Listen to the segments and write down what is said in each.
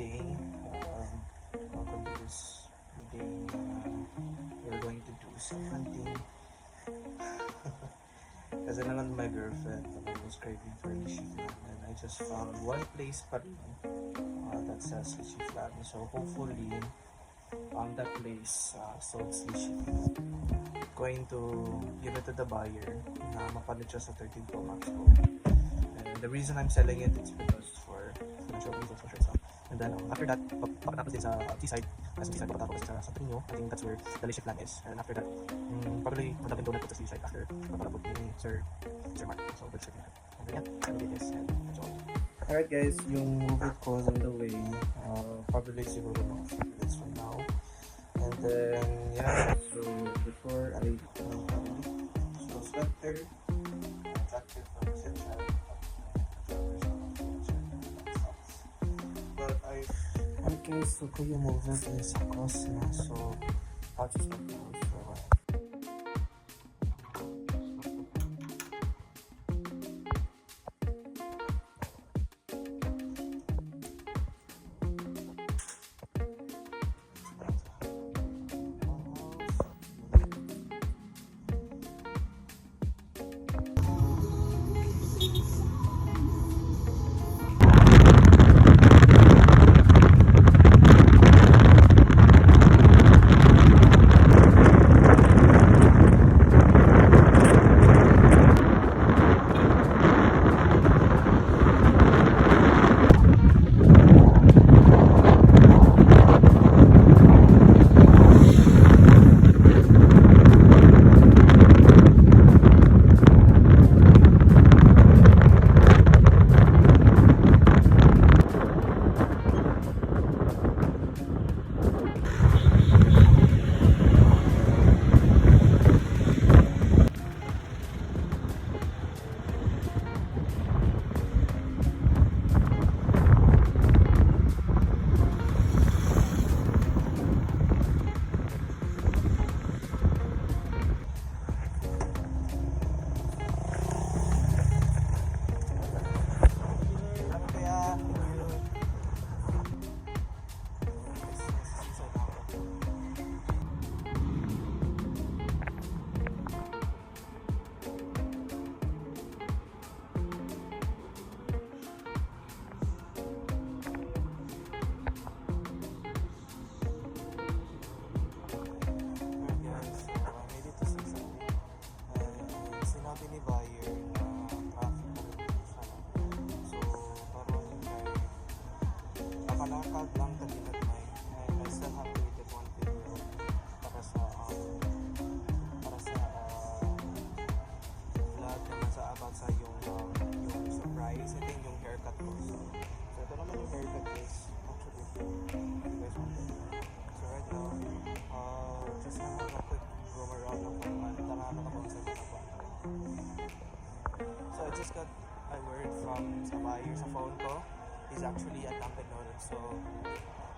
day. Welcome to this day. We're going to do some hunting. Kasi naman my girlfriend was craving for Lishi Flan, and I just found one place pa rin that sells Lishi Flan. So hopefully that place sells Lishi Flan. Going to give it to the buyer na mapalit siya sa 13 Pro Max ko. And the reason I'm selling it is because for financial reasons for sure. And then after that, pagkatapos din sa seaside, pagkatapos sa Trino, I think that's where the Lishi Flan is. And after that, probably madaming donut po sa seaside after pagkatapos ni Sir Mark. So we'll check that. And then yeah, I'll do this and that's all. Alright guys, yung movie ko is on the way. Probably siguro mga 5 minutes from now. And then yeah, so before I so sweater, jacket from Essential. But okay, so kuya movement is across na, so I'll just look now for a while. Nakalakad lang kabilat may and I still have to edit one video para sa vlog naman sa about sa yung surprise. Ito yung haircut ko. So ito naman yung haircut is actually you guys want it. So right now just have a quick roam around ng kung tanahan ako sa ginagawa. So I just got a word from sa buyer sa phone ko. He's actually at Dunkin' Donuts, so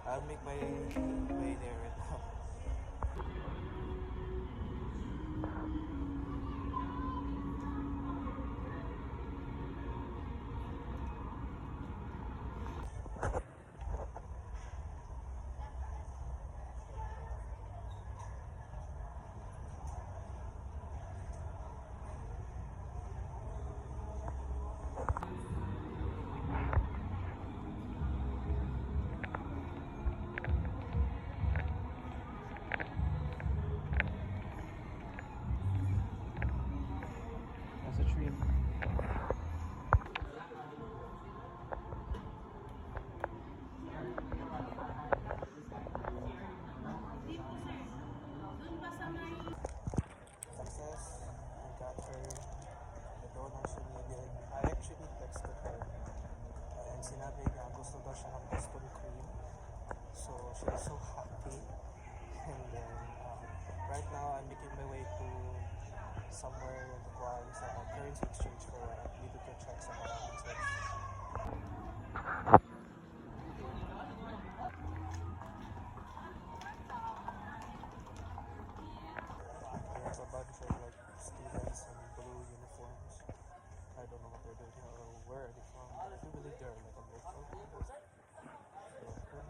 I'll make my way there right now. That's a tree. Success. I got her the donut she needed. I actually texted her and sinabi niya gusto daw siya ng Boston cream. So she was so happy. And then right now I'm making my way to somewhere in the currency exchange for I need to get check some balances. There's a bunch of like students in blue uniforms. I don't know what they're doing here or where are they from. I do believe they're like a local. So who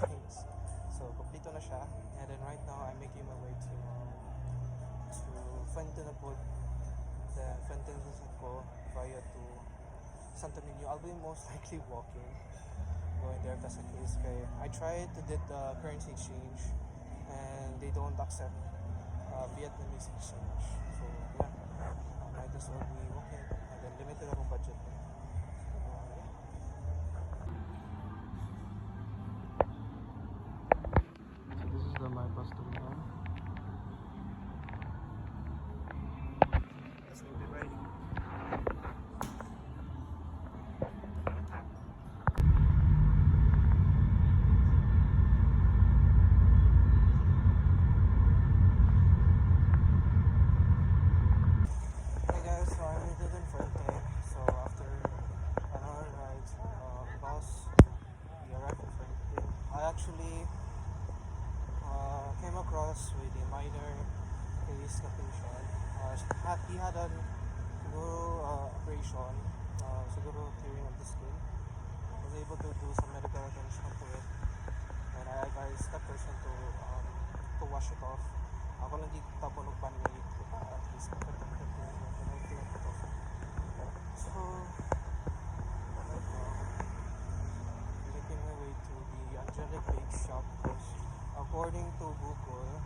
things. So, kompleto na siya. And then right now, I'm making my way to Fuenteventura. Then Fuenteventura ko via to Santo Niño. I'll be most likely walking, going there if that's the case. Okay. I tried to did the currency exchange, and they don't accept Vietnamese exchange. So, yeah. Might as well be walking. And then limited akong budget. So this is the my bus terminal. Yes, we'll be riding. Hey guys, so I'm in Fuente. So after an hour ride, bus, we arrived in Fuente. I actually came across with a minor case na patient. He had an siguro operation, siguro clearing of the skin. Was able to do some medical attention to it, and I advised that person to wash it off. Ako lang di tapon og band-aid at least makatanggal ko yung clear it off. So, right now, making my way to the Angelic Bake Shop because according to Google,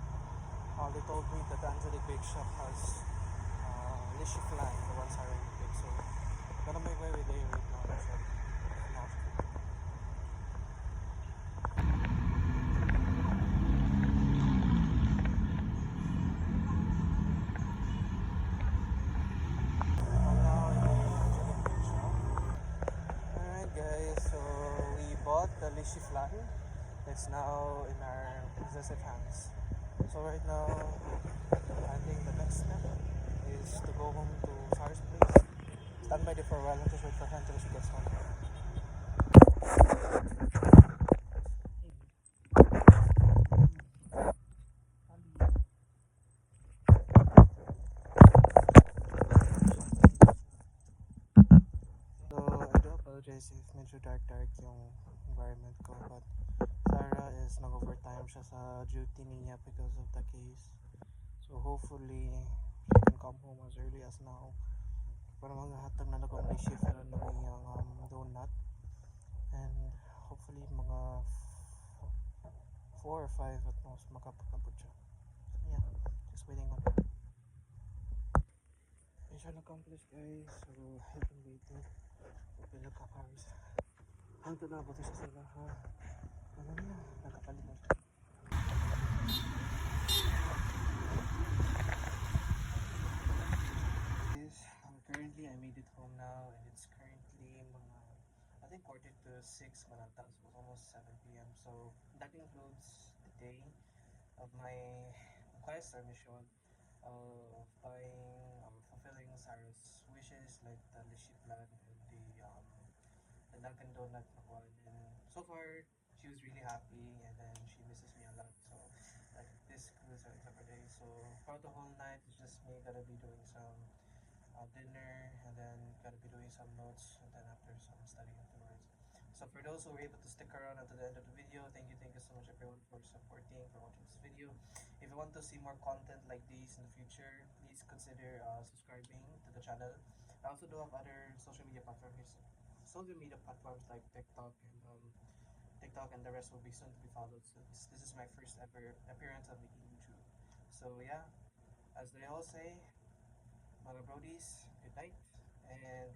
they told me that the Angelic Bake Shop has Lishi flan, the ones I already picked. So, gonna make my way there right now. So, now. I'm now in the Angelic Bake Shop. Alright guys, so we bought the Lishi flan. It's now in our possessive hands. So right now, I think the next step is to go home to Sarah's place. Stand by there for a while and just wait for her until she gets home. So I do apologize if medyo dark yung environment ko, but Sarah is nag-overtime siya sa duty niya because of the case. So hopefully she can come home as early as now para maghahatag na lang may shift na ng iyang donut, and hopefully mga 4 or 5 at most makapagkabot siya. So yeah, just waiting on her. Mission accomplished guys, so I've been waiting for pila ka hours. Hangtod na nabuti siya sila ha. Ano niya, nakapalit na siya. Currently I made it home now, and it's currently mga, I think quarter to 6 manata, so it's almost 7 p.m. So that includes the day of my quest or mission of buying fulfilling Sarah's wishes, like the Lishi plan and the Dunkin' Donut na one. And so far she was really happy, and then she misses me a lot. So like this cruise is every day. So for the whole night it's just me gonna be doing some dinner, and then gonna be doing some notes, and then after some studying afterwards. So for those who were able to stick around until the end of the video, thank you so much everyone for supporting, for watching this video. If you want to see more content like these in the future, please consider subscribing to the channel. I also do have other social media platforms, like TikTok, and the rest will be soon to be followed. So this is my first ever appearance on the YouTube. So yeah, as they all say, mga brodies, good night, and